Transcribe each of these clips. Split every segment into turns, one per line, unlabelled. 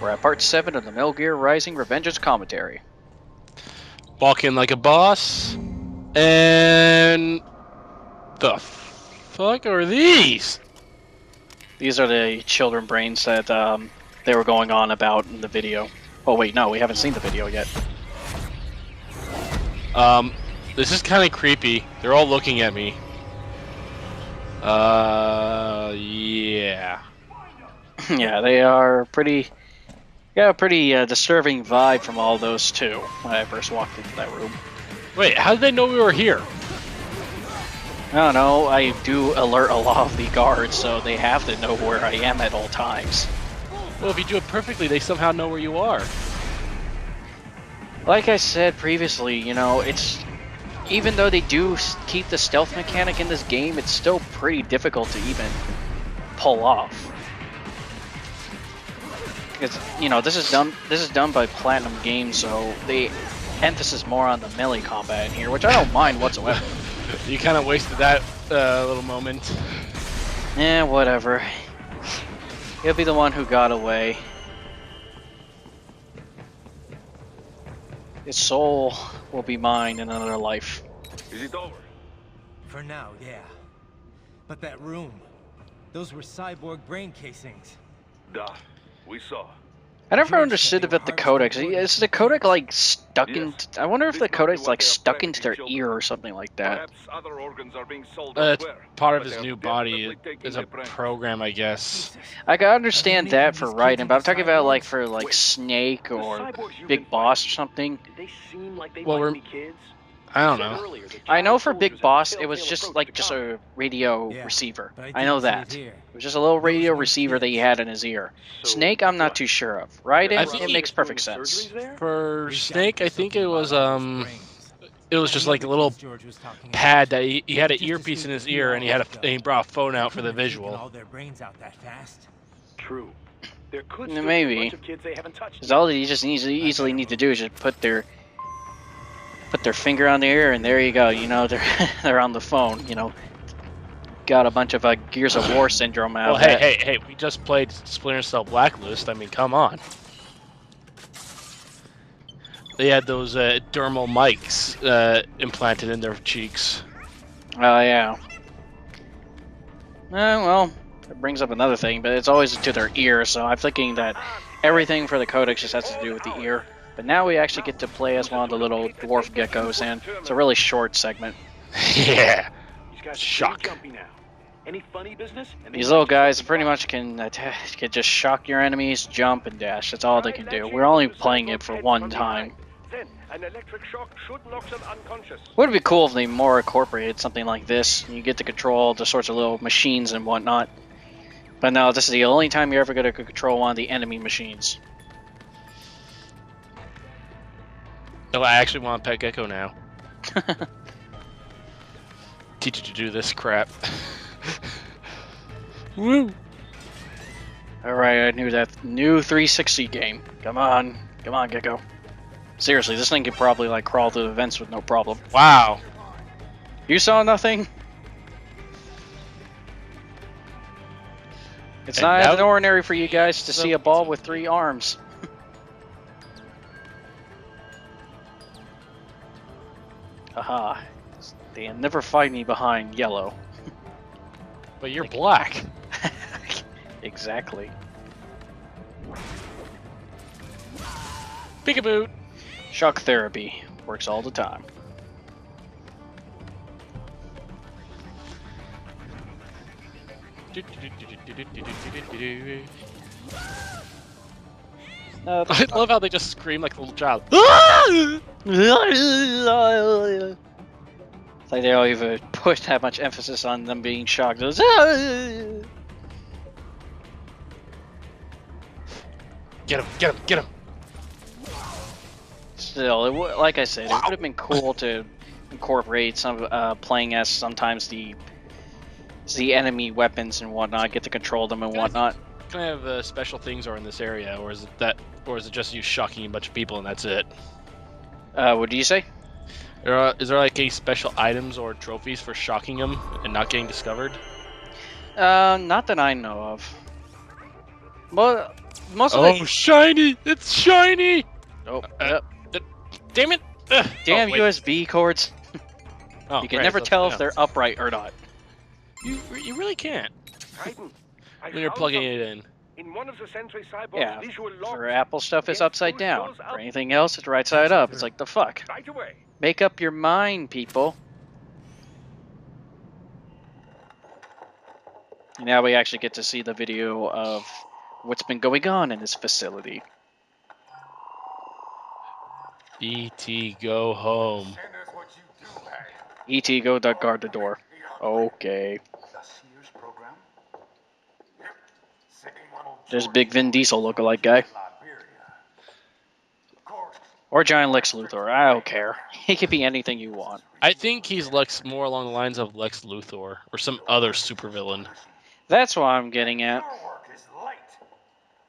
We're at part 7 of the Metal Gear Rising Revengeance commentary.
Walk in like a boss. And... the fuck are these?
These are the children brains that they were going on about in the video. Oh wait, no, we haven't seen the video yet.
This is kind of creepy. They're all looking at me. Yeah.
Yeah, they are pretty... got a pretty disturbing vibe from all those two when I first walked into that room.
Wait, how did they know we were here?
I don't know, I do alert a lot of the guards, so they have to know where I am at all times.
Well, if you do it perfectly, they somehow know where you are.
Like I said previously, you know, it's... even though they do keep the stealth mechanic in this game, it's still pretty difficult to even pull off. Because, you know, this is done by Platinum Games, so the emphasis more on the melee combat in here, which I don't mind whatsoever.
You kind of wasted that little moment.
Eh, whatever. He'll be the one who got away. His soul will be mine in another life.
Is it over?
For now, yeah. But that room, those were cyborg brain casings.
Duh, we saw.
I never understood about the codex. Is the codex like stuck in? I wonder if the codex like stuck into their ear or something like that.
Perhaps other organs are being sold
It's
elsewhere,
part of
but
his
they are
new body.
definitely taking
It's a
the brand.
program, I guess.
I can understand that for Raiden, but I'm talking about like for like Snake or Big Boss or something.
Did they seem like they
Well,
might be kids?
I don't know.
I know for Big Boss it was just like a radio
Yeah,
receiver.
but I
I know
didn't see it
that.
here.
It was just a little radio receiver that he had in his ear. Snake, I'm not too sure of. Raiden,
I think
it
he
makes perfect sense.
For Snake, I think it was just like a little pad that he had an earpiece in his ear, and he brought a phone out for the visual.
All their brains out that fast.
True. There could
Yeah,
still be
maybe.
a bunch of kids they haven't touched.
Because all you just easily need to do is just put their finger on the ear, and there you go. You know, they're on the phone. You know, got a bunch of Gears of War syndrome out
Well,
of that.
hey, we just played Splinter Cell Blacklist. I mean, come on. They had those dermal mics implanted in their cheeks.
Oh yeah. Well, that brings up another thing, but it's always to their ear. So I'm thinking that everything for the codex just has to do with the ear. But now we actually get to play as one of the little dwarf geckos, and it's a really short segment.
Yeah.
These guys are
Shock.
pretty jumpy now. Any funny business? And they
These
might
little
just
guys
fucking
pretty
fire.
much can just shock your enemies, jump, and dash. That's all they can do. We're only playing it for one time.
Then an electric shock should knock them unconscious.
Would it be cool if they more incorporated something like this? You get to control the sorts of little machines and whatnot. But no, this is the only time you're ever going to control one of the enemy machines.
Oh, I actually want a pet gecko now. Teach you to do this crap. Woo!
Alright, I knew that. New 360 game. Come on, Gecko. Seriously, this thing could probably like crawl through the vents with no problem.
Wow.
You saw nothing? It's
And
not
now-
as ordinary for you guys to see a ball with 3 arms. Haha. They never find me behind yellow.
But you're black.
Exactly.
Peekaboo.
Shock therapy works all the time.
I love how they just scream like a little child.
It's like they don't even put that much emphasis on them being shocked. Those,
Get him, get him, get him.
Still, like I said, it would have been cool to incorporate some playing as sometimes the enemy weapons and whatnot, get to control them and whatnot.
Can I have special things are in this area, or is it just you shocking a bunch of people and that's it?
What do you say?
Is there like any special items or trophies for shocking them and not getting discovered?
Not that I know of. Well, most of
Oh, shiny! It's shiny!
Oh, yep.
Damn it! Ugh.
Damn
Oh, wait.
USB cords.
Oh,
You can
right,
never
it's
tell
upside
if they're
down.
upright or not.
You really can't
Raiden, I
when you're
found
plugging
something.
it in.
In one of the Sentry Cyborg's
Yeah,
visual
for
logs.
Apple stuff, it's
Against
upside
full
down.
shows
For
up.
anything else, it's right side up. It's like, the fuck?
Right away.
Make up your mind, people. Now we actually get to see the video of what's been going on in this facility.
E.T. go home.
E.T. go guard the door. Okay. There's a big Vin Diesel lookalike guy. Or giant Lex Luthor. I don't care. He could be anything you want.
I think he's more along the lines of Lex Luthor or some other supervillain.
That's what I'm getting at.
Our work is late.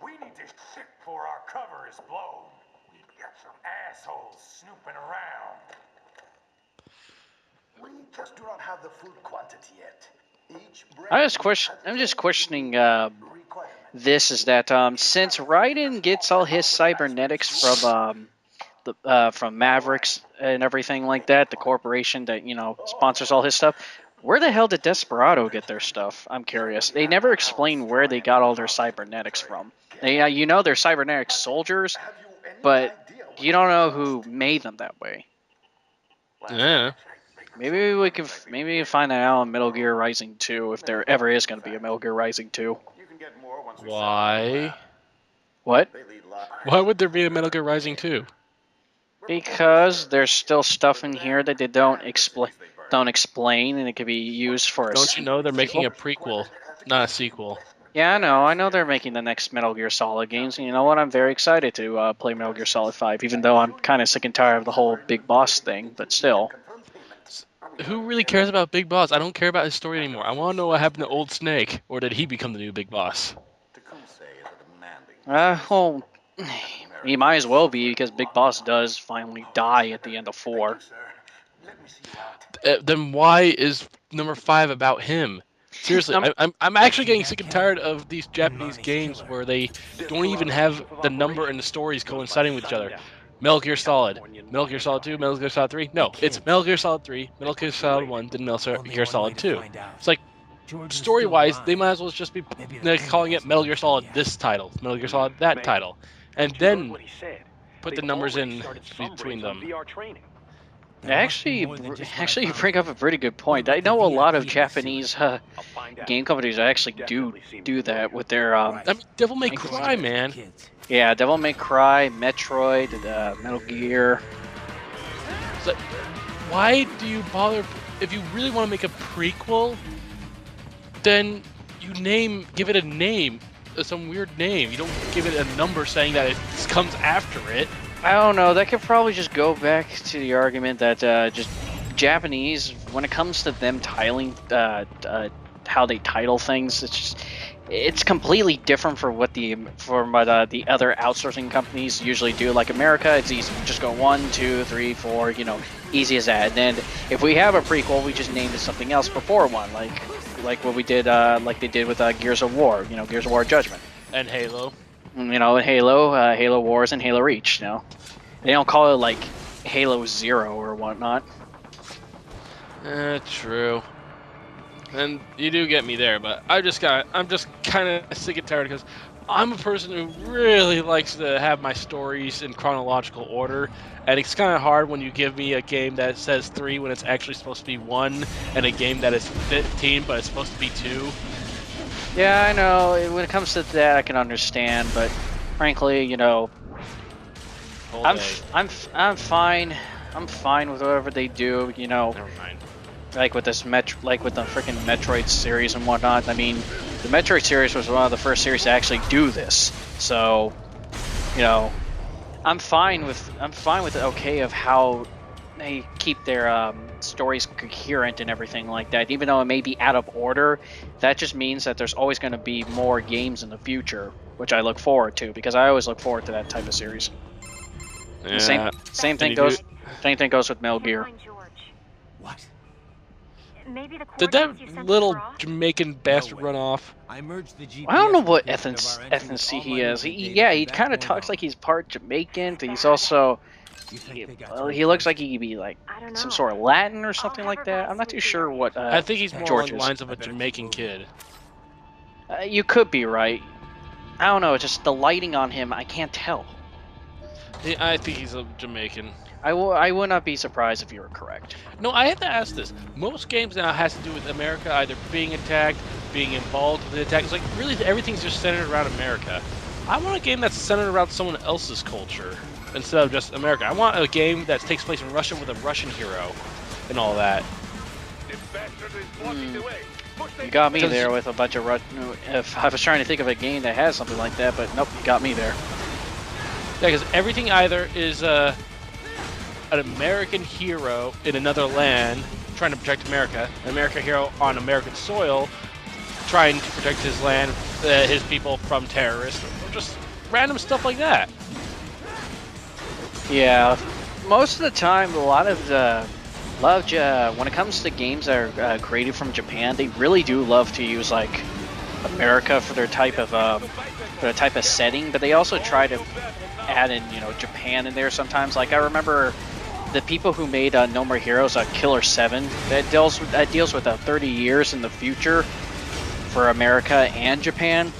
We need to ship before our cover is blown. We've got some assholes snooping around. We just do not have the full quantity yet.
I'm just questioning this is that since Raiden gets all his cybernetics from Mavericks and everything like that, the corporation that sponsors all his stuff, where the hell did Desperado get their stuff? I'm curious. They never explain where they got all their cybernetics from. They're cybernetic soldiers, but you don't know who made them that way.
Yeah.
Maybe we can find that out in Metal Gear Rising 2 if there ever is going to be a Metal Gear Rising 2.
Why?
What?
Why would there be a Metal Gear Rising 2?
Because there's still stuff in here that they don't explain, and it could be used for a
Don't you know they're making a
sequel?
prequel, not a sequel?
Yeah, I know they're making the next Metal Gear Solid games, and you know what? I'm very excited to play Metal Gear Solid 5, even though I'm kind of sick and tired of the whole Big Boss thing, but still.
Who really cares about Big Boss? I don't care about his story anymore. I want to know what happened to Old Snake, or did he become the new Big Boss?
Well, he might as well be, because Big Boss does finally die at the end of 4.
Then why is number 5 about him? Seriously, I'm actually getting sick and tired of these Japanese games where they don't even have the number and the stories coinciding with each other. Metal Gear Solid, Metal Gear Solid 2, Metal Gear Solid 3. No, it's Metal Gear Solid 3, Metal Gear Solid 1, then Metal Gear Solid 2. It's like, story-wise, they might as well just be calling it Metal Gear Solid this title, Metal Gear Solid that title, and then put the numbers in between them.
Actually, you bring up a pretty good point. I know a lot of Japanese game companies actually do that with their.
I mean, Devil May Cry, man.
Yeah, Devil May Cry, Metroid, Metal Gear.
So, why do you bother? If you really want to make a prequel, then give it a name, some weird name. You don't give it a number saying that it comes after it.
I don't know. That could probably just go back to the argument that just Japanese, when it comes to them titling, how they title things, it's completely different from what the other outsourcing companies usually do. Like America, it's easy. We just go 1, 2, 3, 4, easy as that. And then if we have a prequel, we just name it something else before one, like what we did, like they did with Gears of War. Gears of War Judgment.
And Halo.
Halo Wars and Halo Reach. They don't call it like Halo Zero or whatnot.
True. And you do get me there, but I'm just kind of sick and tired because I'm a person who really likes to have my stories in chronological order, and it's kind of hard when you give me a game that says 3 when it's actually supposed to be 1, and a game that is 15 but it's supposed to be 2.
Yeah, I know. When it comes to that, I can understand, but frankly, I'm fine. I'm fine with whatever they do.
Never mind.
Like with the freaking Metroid series and whatnot. I mean, the Metroid series was one of the first series to actually do this. So, I'm fine with the okay of how they keep their stories coherent and everything like that. Even though it may be out of order, that just means that there's always going to be more games in the future, which I look forward to, because I always look forward to that type of series.
Yeah.
Same thing goes with Metal Gear.
What?
Maybe the
Did
coordinates you
that
sent
little
us were off?
Jamaican bastard
way.
run off?
I merged the GPS
I don't know what
location of our entrance with
ethnicity
all
he
my
is.
movement data
Yeah,
from
he
that
kind of
point
talks
on.
like he's part Jamaican, but he's also,
You think they got
well,
to
he
him
looks like
first?
he could be like
I don't
some
know.
sort of Latin or
I'll
something
have
like
her
that.
back
I'm not
so
too
we
sure
figure
what
I think he's more
George
along the
is.
lines of a
I better keep
Jamaican
moving.
kid.
You could be right. I don't know. Just the lighting on him, I can't tell.
I think he's a Jamaican.
I would not be surprised if you were correct.
No, I have to ask this. Most games now has to do with America either being attacked, being involved with the attack. It's like really everything's just centered around America. I want a game that's centered around someone else's culture instead of just America. I want a game that takes place in Russia with a Russian hero and all that.
The bastard is blocking the way. Push
You
the
got me
Because-
there with a bunch of if I was trying to think of a game that has something like that, but nope, you got me there.
Yeah, because everything either is an American hero in another land trying to protect America, an American hero on American soil trying to protect his land, his people from terrorists, or just random stuff like that.
Yeah, most of the time, when it comes to games that are created from Japan, they really do love to use like America for their type of setting, but they also try to add in Japan in there sometimes. Like I remember the people who made No More Heroes, Killer 7, that deals with 30 years in the future for America and Japan.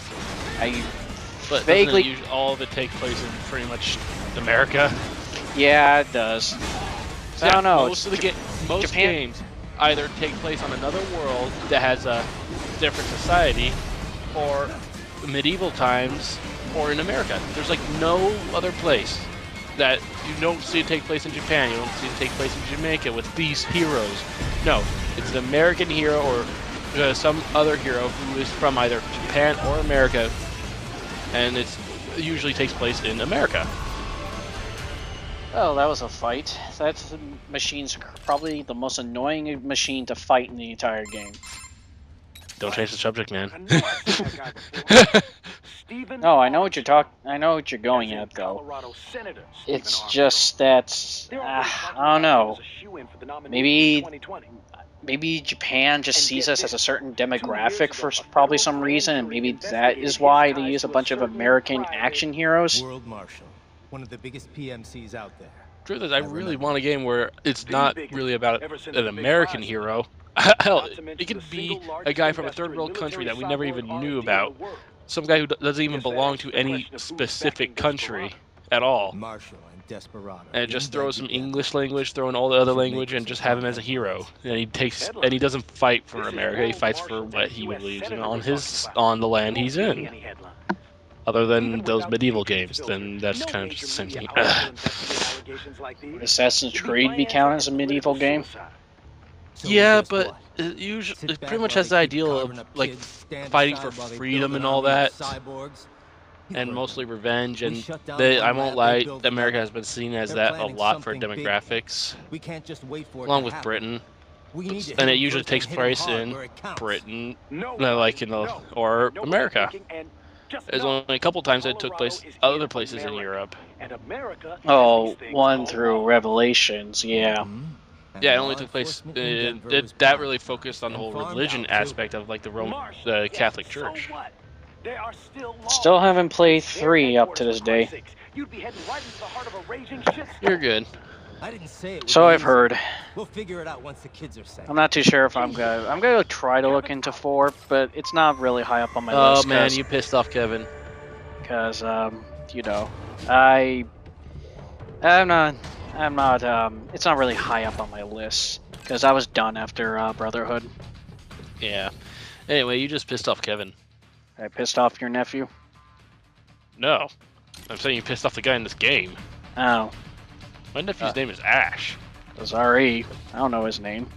But
Vaguely-
doesn't it all of it take place in pretty much America?
Yeah, it does. I don't know.
Most of the most
Japan-
games either take place on another world that has a different society, or medieval times, or in America. There's like no other place that you don't see it take place in Japan. You don't see it take place in Jamaica with these heroes. No, it's an American hero or some other hero who is from either Japan or America, and it usually takes place in America.
Oh, that was a fight. That machine's probably the most annoying machine to fight in the entire game.
Don't change the subject, man.
I know I've seen that guy before. Stephen
No, I know what you're
Armstrong,
I know what you're going
as in
at, though.
Colorado Senator Stephen
It's
Armstrong.
just that
They're already talking
I don't
about him
know.
as a shoo-in for the nomination
Maybe-
in 2020.
Maybe Japan just
And
sees
get
us as a
this,
certain
2 years
demographic
ago,
for
a
probably
federal
some
grand
reason, and
jury
maybe that
investigated
is
his
why they
ties
use a
to
bunch of
certain
American
private
action heroes.
World Marshal, one of the biggest PMCs out there.
Truth is, I really
remember.
want a game where it's
The
not
biggest
really about
ever since
an
the big
American
rise.
hero. Hell,
Not to mention
it could
the
be
single
a
largest
guy from a
investor
third
in
world country that we
military
never
cyborg
even knew
R&D in
about.
the world.
Some guy who doesn't even
Guess that
belong
answers
to
the
any
question of who's
specific
backing
country
Desperado.
at all.
Marshal and Desperado.
And just throw some
together.
English language, throw in all the other
Should make
language,
this
and
a
just have him
fun
as a hero.
headline.
And he doesn't fight for
This is
America. He
World
fights for
Marshal
what
and
he
US
believes in
Senator
on
we're
his
talking about.
on the land
You
he's
won't see
in.
any headlines.
Other than
Even
those
without
medieval
Patriots
games,
filter,
then that's
no
kind of
major
just the same
media
thing.
outlet will investigate allegations like these.
Assassin's
It'd
Creed be
financial
counted as a
and
medieval
political
game?
suicide.
So
Yeah,
guess
but
what?
it usually
Sit
it
back
pretty much
while
has the
they keep
ideal
carving
of
up
like
kids, stand
fighting
aside
for
while they
freedom
build
and
an
all
army of
that,
cyborgs. You
and
heard
mostly
them.
revenge.
We
And
shut down
I
one
won't
lab, they
lie,
build
America
another.
has been seen as
They're
that a
planning
lot for
something big.
demographics,
We can't just wait for it
along
to
with
happen.
Britain.
We need to hit
And it
'em
usually
first and
takes
hit 'em
place
hard
in
where it counts.
Britain,
No,
like in the
no.
or
I know what
America.
you're thinking, and just
There's
know
only a couple times it took
Colorado
place
is
other
in
places in
America,
Europe.
and America has
Oh,
these things
1
called
through
laws.
Revelations, yeah.
Mhm. And
Yeah, it
law
only took place.
enforcement in Denver was
That
proud
really
of
focused on the
and
whole
farmed
religion
out, too.
aspect of like the
Marshal,
the
yes,
Catholic
so
Church.
what? There are still
Still
laws.
haven't played
It's their
3 up to
headquarters,
this
for
day.
Christ's sakes. You'd be heading right into the heart of a raging shitstorm.
You're good.
I didn't say it would
So
be
I've
easy.
heard.
We'll figure it out once the kids are safe.
I'm not too sure if I'm gonna try to look into 4, but it's not really high up on my
Oh
list.
man, you pissed off Kevin.
Because I'm not it's not really high up on my list because I was done after Brotherhood.
Yeah. Anyway, you just pissed off Kevin.
I pissed off your nephew.
No, I'm saying you pissed off the guy in this game.
Oh,
My nephew's name is Ash.
sorry, I don't know his name.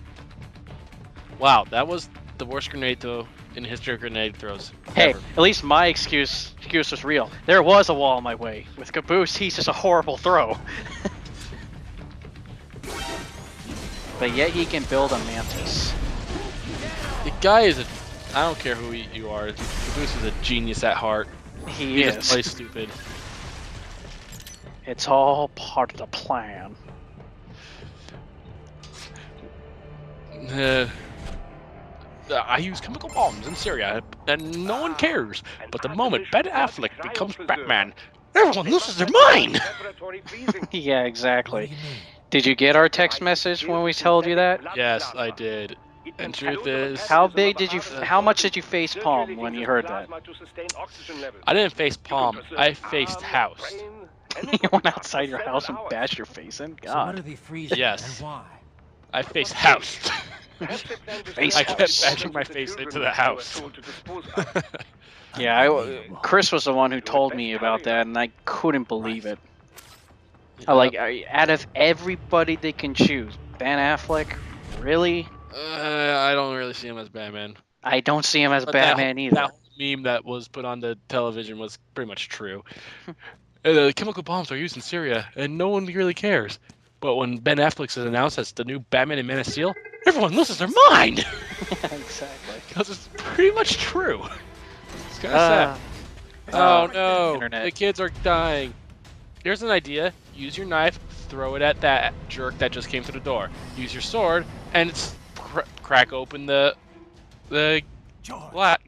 Wow, that was the worst grenade throw in the history of grenade throws.
Hey,
ever.
at least my excuse was real. There was a wall in my way. With Caboose, he's just a horrible throw. But yet he can build a mantis.
The guy is I don't care who you are. Caboose is a genius at heart.
He
He
is.
just plays stupid.
It's all part of the plan.
I use chemical bombs in Syria, and no one cares. But the moment Ben Affleck becomes Batman, everyone loses their mind.
Yeah,
What
exactly.
do you mean?
Did you get our text message when we told you that?
Yes, I did. And truth is,
How big did you? How much did you face palm when you heard that?
I didn't face palm. I faced house.
You went outside your house and bashed your face in?
So what are
God.
they freezing
Yes.
and why?
I faced house.
Face
I kept
house.
bashing my face into the house.
Yeah,
Unbelievable.
Chris was the one who told me about that, and I couldn't believe it.
Yep.
Out of everybody they can choose, Ben Affleck, really?
I don't really see him as Batman.
I don't see him as
But that
Batman
that
either.
whole meme that was put on the television was pretty much true. Chemical bombs are used in Syria, and no one really cares. But when Ben Affleck is announced as the new Batman in Man of Steel, everyone loses their mind
Exactly.
because it's pretty much true. It's kind of sad.
Uh,
Oh no,
internet.
the kids are dying. Here's an idea: use your knife, throw it at that jerk that just came through the door. Use your sword, and crack open the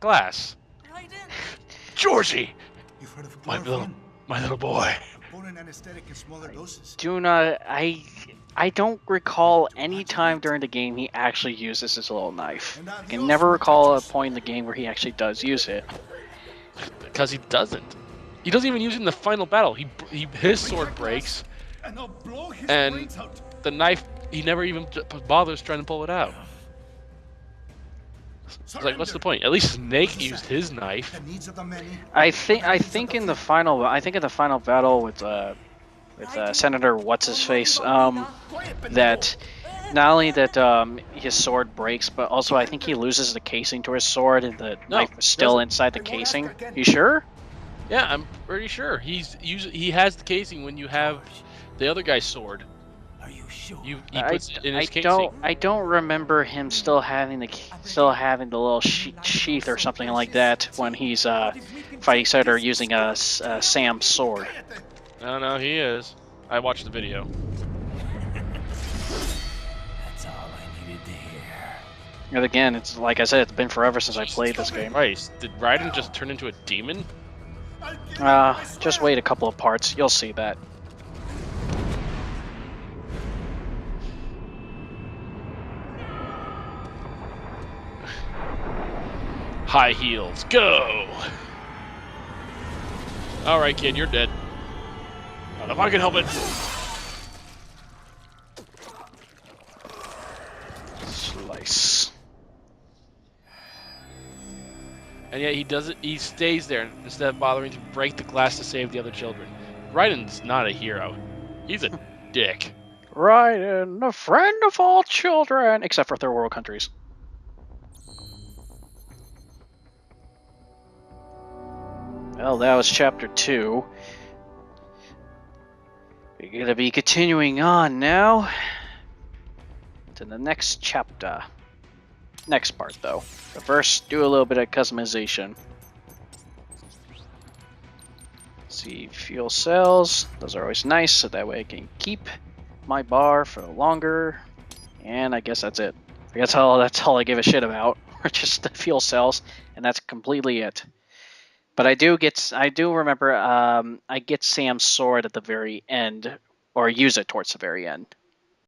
glass. Georgie,
You've heard of
my
chloroform?
little boy.
A potent anesthetic in smaller doses.
Do not. I don't recall any time during the game he actually uses his little knife. I can never recall a point in the game where he actually does use it.
Because he doesn't. He doesn't even use it in the final battle. His sword breaks,
And I'll blow his
and
brains out.
the knife, he never even bothers trying to pull it out. It's like, what's the point? At least Snake used his knife.
The needs of the many.
I think in the final battle with Senator What's His Face, that not only that his sword breaks, but also I think he loses the casing to his sword and the knife is still
doesn't.
inside the casing. You sure?
Yeah, I'm pretty sure he has the casing when you have the other guy's sword.
Are you sure?
He puts it in his casing.
I don't remember him still having the little sheath or something like that when he's fighting Senator using Sam's sword.
I don't know. He is. I watched the video.
That's all I needed to hear.
And again, it's like I said, it's been forever since I played this game.
Christ, did Raiden just turn into a demon?
Just wait a couple of parts, you'll see that.
High heels, go! Alright, kid, you're dead. Not if I can help it.
Slice.
And yet he stays there instead of bothering to break the glass to save the other children. Raiden's not a hero. He's a dick.
Raiden, a friend of all children, except for third world countries. Well, that was chapter 2. We're going to be continuing on now to the next chapter. Next part, though. But first, do a little bit of customization. See, fuel cells. Those are always nice, so that way I can keep my bar for longer. And I guess that's it. That's all I give a shit about. Just the fuel cells, and that's completely it. But I do remember I get Sam's sword at the very end, or use it towards the very end.